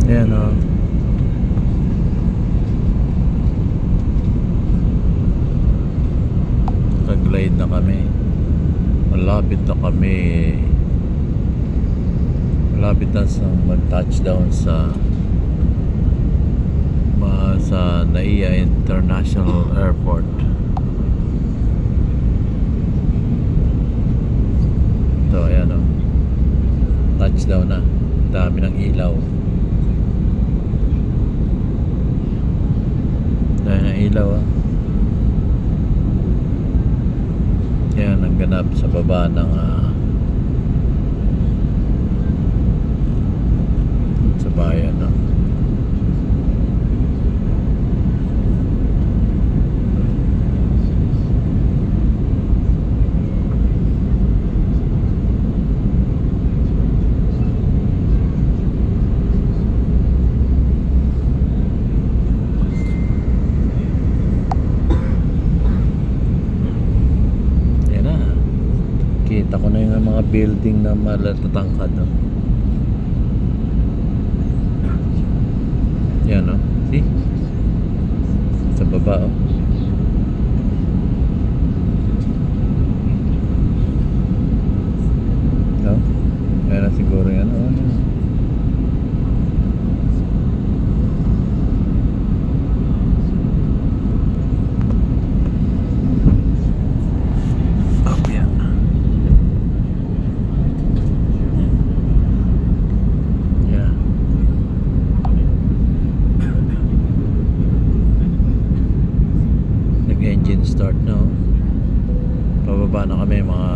Ayan o. Nag-glide na kami. Malapit na kami. Malapit na sa mag-touchdown sa NAIA International Airport. Ito, ayan o. Touchdown na. Dami ng ilaw. Dami ng ilaw ah. Yan ang ganap sa baba ng sa bayan no? Kita ko na yung mga building na malatatangkad no? Yan no? See? Sa baba oh. No? Yan na siguro yan oh. Engine start na oh. Pababa na kami mga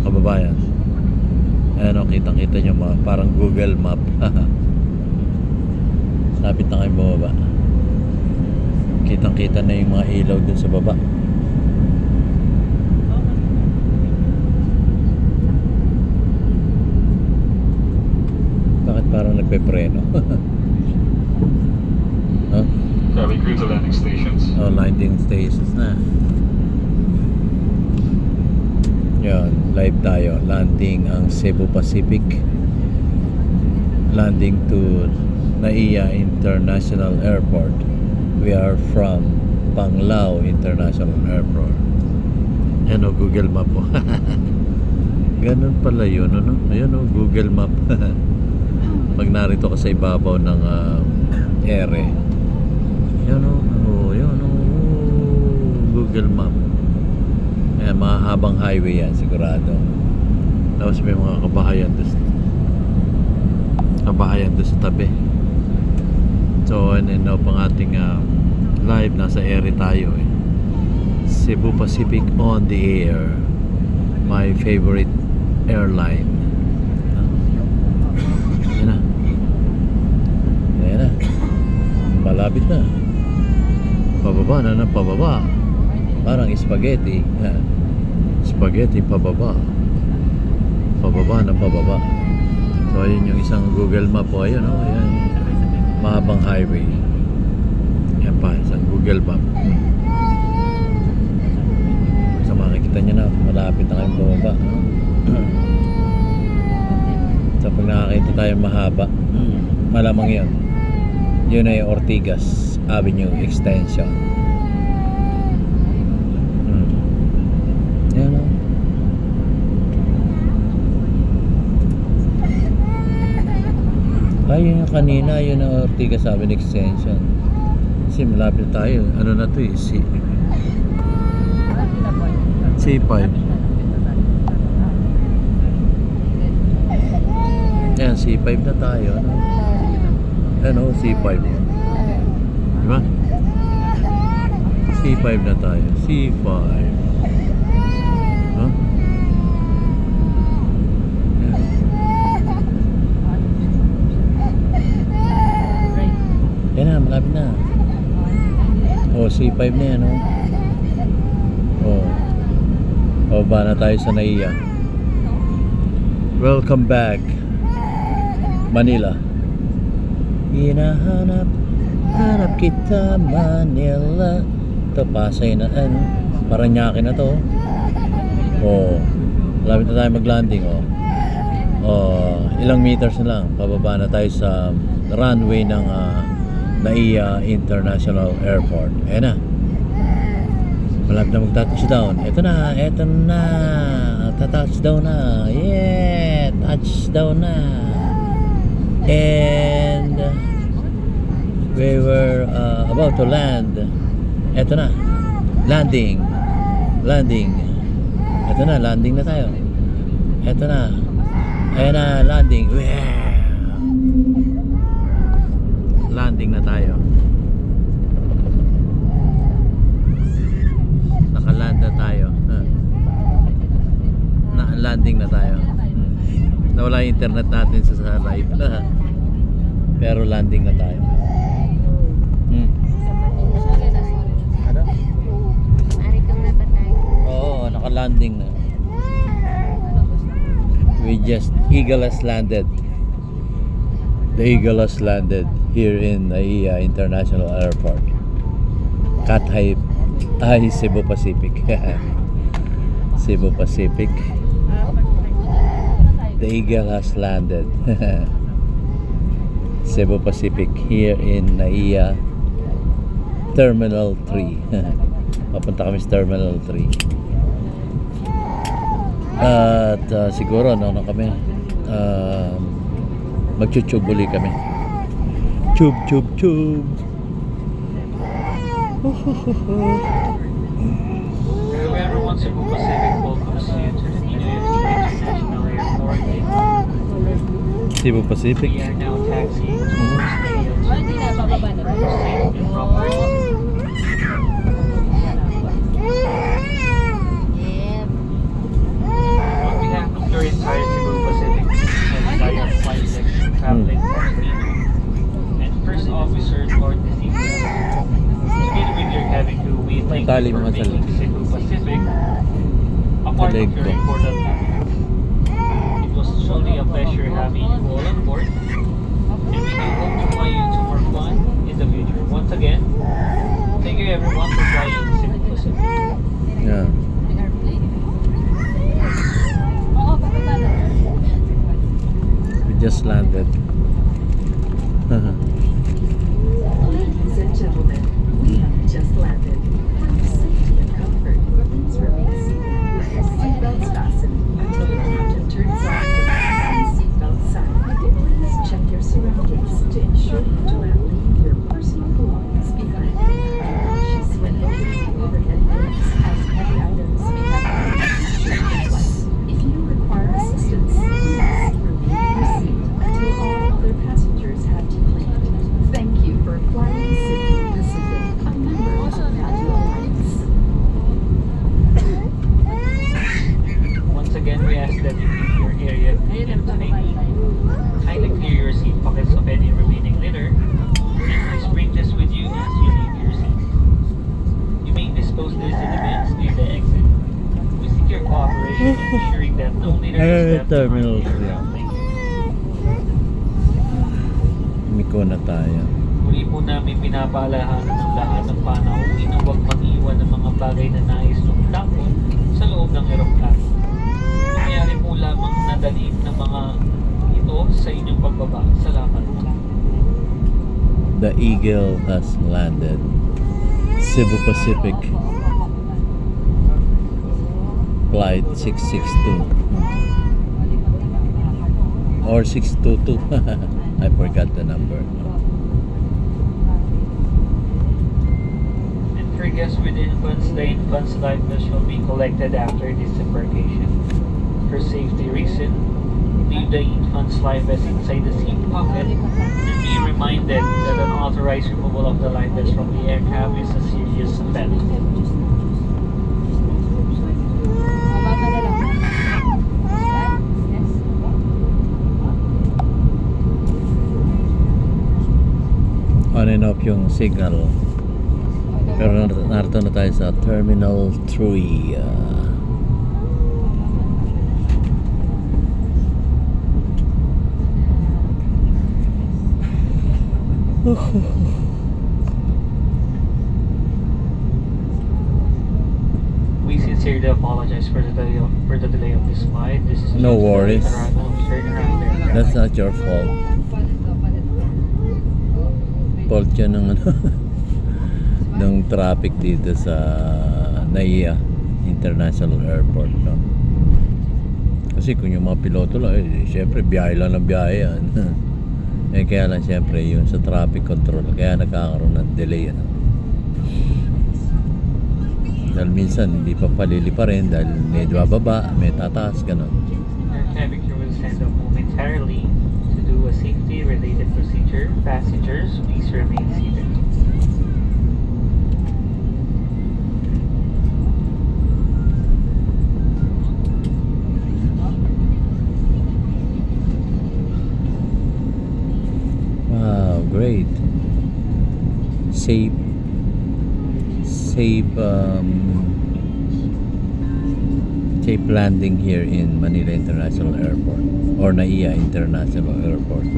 kababayan. Ayan o, kitang-kita nyo mga parang Google Map. Lapit na kayo bababa. Kitang-kita na yung mga ilaw dun sa baba. Bakit parang nagpe-preno? Huh? Are we clear to landing stations? Oh, landing stations na. Yan, live tayo. Landing ang Cebu Pacific. Landing to NAIA International Airport. We are from Panglao International Airport. Yan o, Google Map po. Ganun pala yun, ano? Ayan o, Google Map. Pag narito ka sa ibabaw ng ere. Yan o, Google Map. Ayan, mahabang highway yan sigurado. Tapos may mga kabahayan doon sa tabi. So and then pang ating live, nasa ere tayo eh. Cebu Pacific on the air, my favorite airline. Ayan na, malapit na. Pababa na ng pababa. Parang spaghetti. Spaghetti pababa. Pababa na pababa. So ayun yung isang Google Map po. Ayun o, ayan. Mahabang highway. Yan pa, isang Google Map. So makikita nyo na, malapit na kayong pababa. So pag nakakita tayo mahaba, malamang yun. Yun ay Ortigas Avenue Extension. Yan o. Ayun yung kanina, yun ang Ortigas Avenue Extension. Kasi malapit tayo. Ano na to eh? C5. Yan, C5 na tayo. Ano? C5. Diba? C5 na tayo. C5. Huh? Yan na, malapit na. Oh, C5 na yan, oh. Oh. Oh, ba na tayo sa NAIA. Welcome back, Manila. Hinahanap kita, Manila. Ito, Pasay na, ano, Paranaque na to. Oh, malapit na tayo mag-landing, oh. Ilang meters na lang pababa na tayo sa runway ng NAIA International Airport. Ayan na, malapit na magta-touchdown. Ito na, touchdown na. Yeah, touchdown na. And we were about to land. Ito na, landing. Ito na, landing na tayo. Ito na, ayan na, landing. Landing na tayo. Nakaland na tayo. Landing na tayo. Nawala yung internet natin sa live. Pero landing na tayo. Ano? Oo, naka-landing na. Eagle has landed. The Eagle has landed here in NAIA International Airport. Cathay Cebu Pacific. Cebu Pacific. The Eagle has landed. Cebu Pacific here in NAIA Terminal 3. Papunta kami sa Terminal 3. At siguro ano kami, magchuchub uli kami. Chub. Hello everyone, Cebu Pacific welcomes you to the Ninoy International Airport. Cebu Pacific. We are now taxiing towards the property. On behalf of your entire Cebu Pacific and direct flight section traveling from Ninoy and First Officer Lord Designio, together with your cabin crew, we thank Tali you for mga sa making Cebu Pacific a part of your important life. It was truly a pleasure having you all on board, and we do hope to fly you to more fun in the future. Once again, thank you everyone for flying Cebu Pacific. Yeah. We just landed. Ladies and gentlemen, we have just landed. For your safety and comfort, please remain seated with your seatbelts fastened until the captain turns off the seatbelt sign. Please check your surroundings to ensure you do not leave your personal belongings behind. Cautious when entering the overhead bins, as heavy items may have damage during the flight. If you require assistance, please remain in your seat until all other passengers have deplaned. Thank you for flying Cebu Pacific, a member of the Alliance. Once again, we ask that you keep your area clean and tidy. Kindly clear your seat pockets of any remaining litter, and please bring this with you as you leave your seat. You may dispose this in the bins near the exit. We seek your cooperation in ensuring that no litter is left Terminal behind. 3. Thank you. Miko na tayo. Muli po namin pinapaalahan ng lahat ng panauhin na huwag mag-iwan ng mga bagay na nais tumutapon sa loob ng eroplano. Nangyari po lamang nadalhin ng mga ito sa inyong pagbaba. Salamat po. The Eagle has landed. Cebu Pacific Flight 662 or 622. I forgot the number. And for guests with infants, the infant's life vest shall be collected after disembarkation. For safety reason, leave the infant's life vest inside the seat pocket and be reminded that an authorized removal of the life vest from the aircraft is a serious offense. On and off yung signal. Pero narito na tayo sa Terminal 3. We sincerely apologize for the delay of this flight. This is No due to the worries. arrival of certain aircraft. That's not your fault. Fault yun ng ano, ng traffic dito sa NAIA International Airport, no? Kasi kung yung mga piloto lang, syempre biyahe lang ng biyahe yan. Kaya lang syempre yun sa traffic control, kaya nagkakaroon ng delay, ano? Dahil minsan hindi pa palili pa rin dahil may bababa, may tataas, ganun. Our cabin crew will stand up momentarily to do a safety-related procedure. Passengers, please remain seated. Wow, great. Safe landing here in Manila International Airport or NAIA International Airport.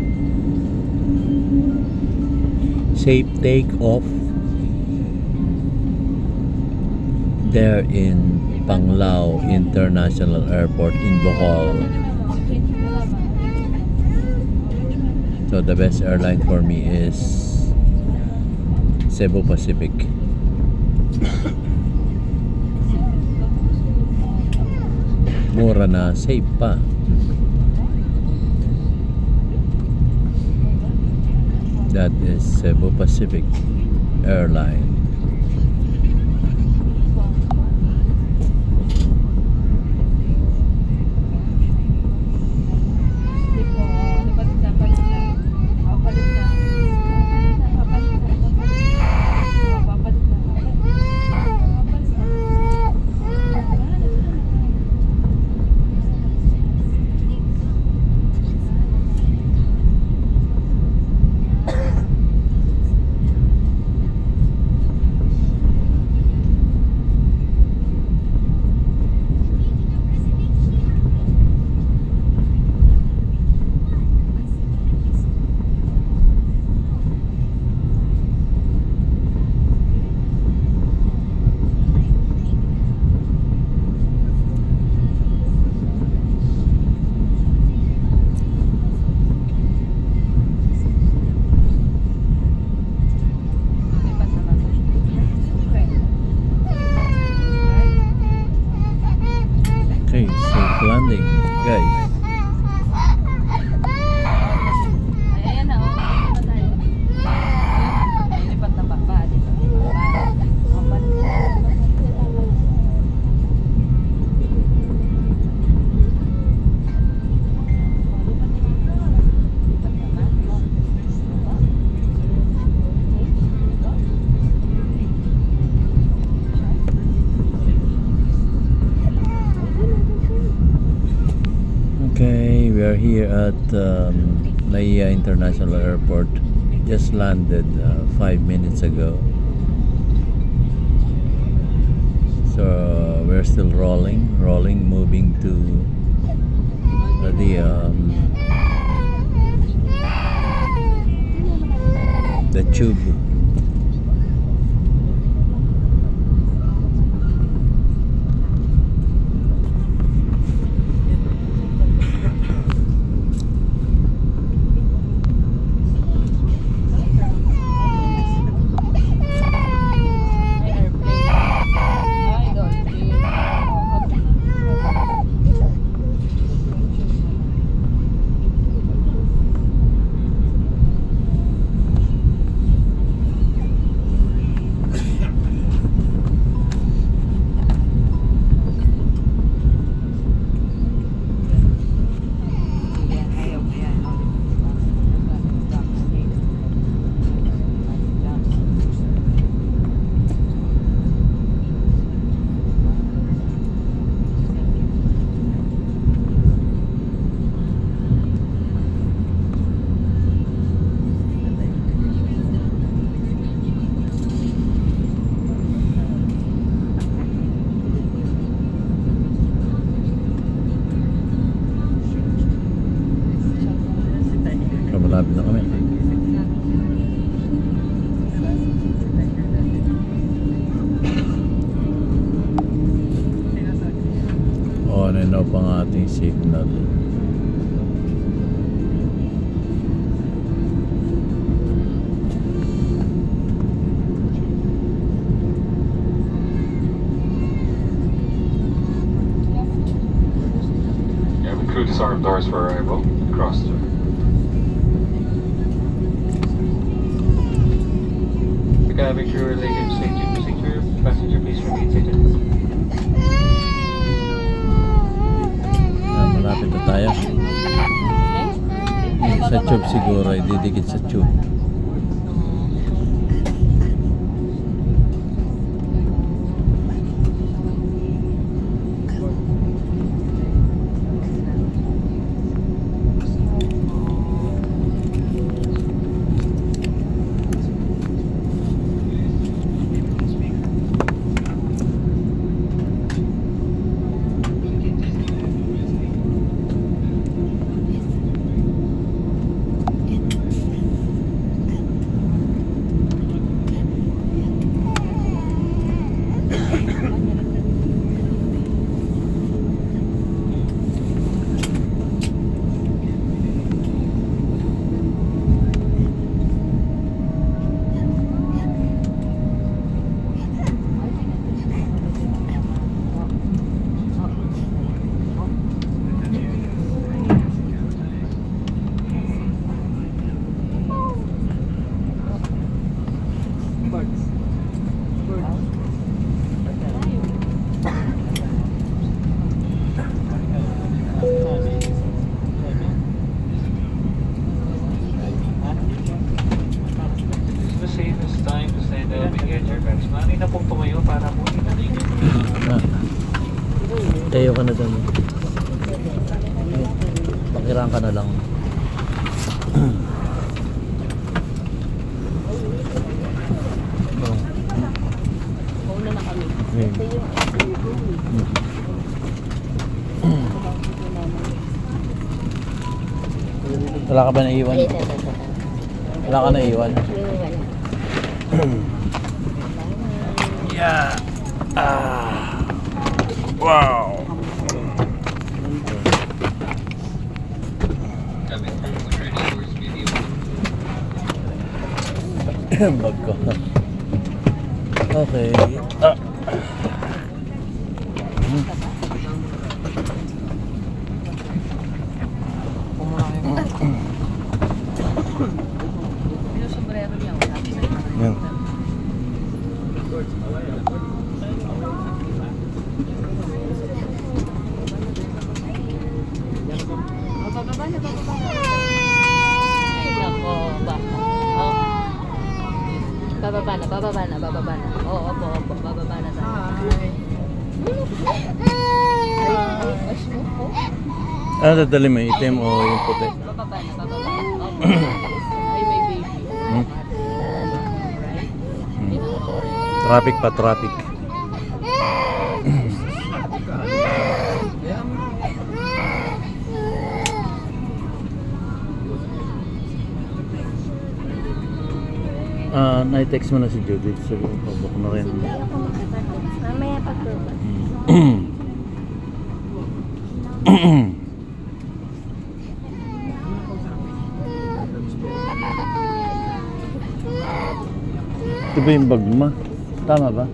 Safe takeoff there in Panglao International Airport in Bohol. So the best airline for me is Cebu Pacific. Mura na, safe pa. That is Cebu Pacific Airline. Okay, safe landing, guys. Ayan na, oh. Lipat na tayo. Lipat na baba. Lipat na baba. Okay, we are here at NAIA International Airport. Just landed 5 minutes ago. So we're still rolling, moving to the tube. May airplane. Ay, dolphin. on and off ang ating signal. Yeah, the crew disarmed doors for arrival. Crossed. The cabin crew related to safety procedure. Passenger, please remain seated. Malapit na tayo. Sa tube siguro, didikit sa tube. The safest time to stand up and get your bags. Mami na pong tumayo para po Tayo ka na doon. Pakiraan ka na lang. Mauna na kami. Wala ka ba naiwan? Wala ka naiwan? Yeah. Wow. Bag ko. Okay. Yung sombrero niya. Yan. Bababa na, bababa na. Ay, nako, baka. Oh. Bababa na, bababa na, bababa na. Oo, opo, opo, bababa na tayo. Ay, wash mo po. Ano dadali mo? Itim o yung puti? Bababa na, bababa na. Opo. Ay, may baby. Hmm? Right? Traffic pa, traffic. Na-text mo na si Judith. Sabi ko, pabok na rin. Mamaya pagbukas. Ito ba yung bag mo? Tama ba?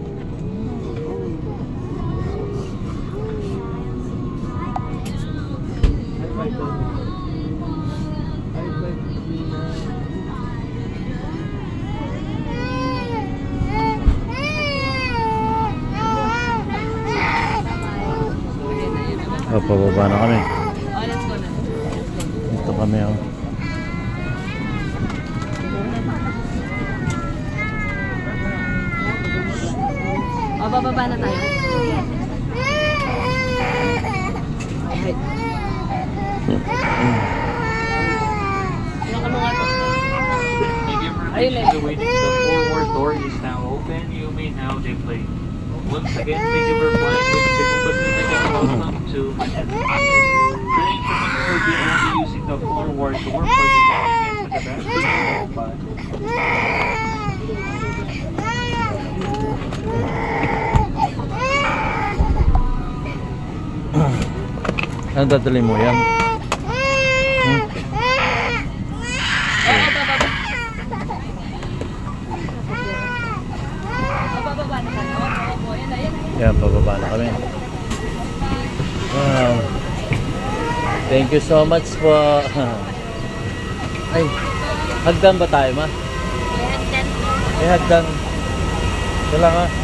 Oh, pababa na kami. Oh, let's go na. Dito kami, oh. Oh, bababa na tayo. Okay. Sino ka mga to? Thank you for Ayun reaching the waiting. The forward door is now open. You may now deploy. Once again, thank you for flying with Cebu Pacific and welcome to Manila. Train crew will be only using the forward door for the against the back. Bye. Ano dadali mo yan? Hmm? Bababa na tayo. Opo, yan na, yan na. Yan, pababa na kami. Wow. Thank you so much po. Ay, hagdan ba tayo, ma? Eh, hagdan. Ito lang, ha? Ito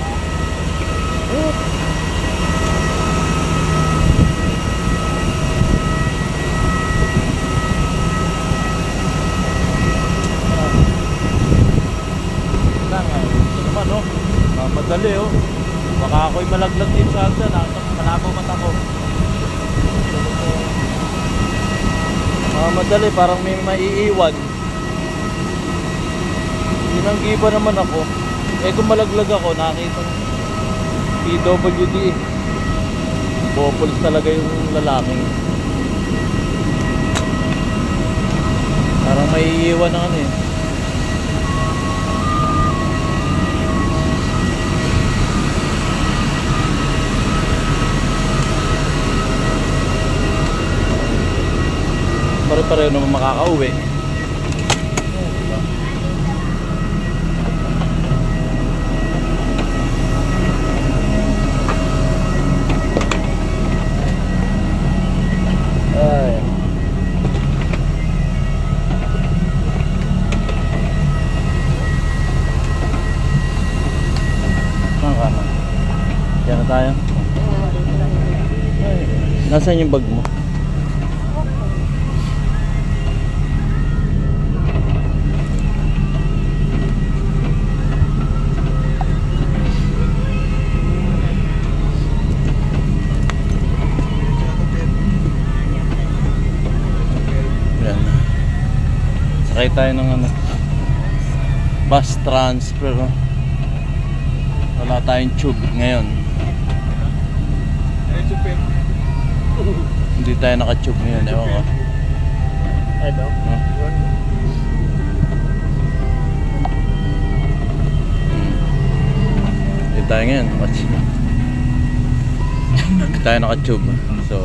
naman, oh. Madali, oh. Baka ako'y malaglag din sa hagdan. Malabo mata ko. Madali, parang may maiiwan. Tinanggiba naman ako. Eh kung malaglag ako, nakita ng PWD. Bopols talaga yung lalaking. Parang maiiwan ng ano eh. Pare-pareho naman makakauwi. Ay. Saan ka na? Diyan na tayo. Ay. Nasaan yung bag mo? Sakay tayo ng ano, bus transfer, no? Wala tayong tube ngayon. Hindi tayo naka-tube ngayon, ewan ko. Ano? Hindi tayo ngayon, naka-tube. Hindi tayo naka-tube. So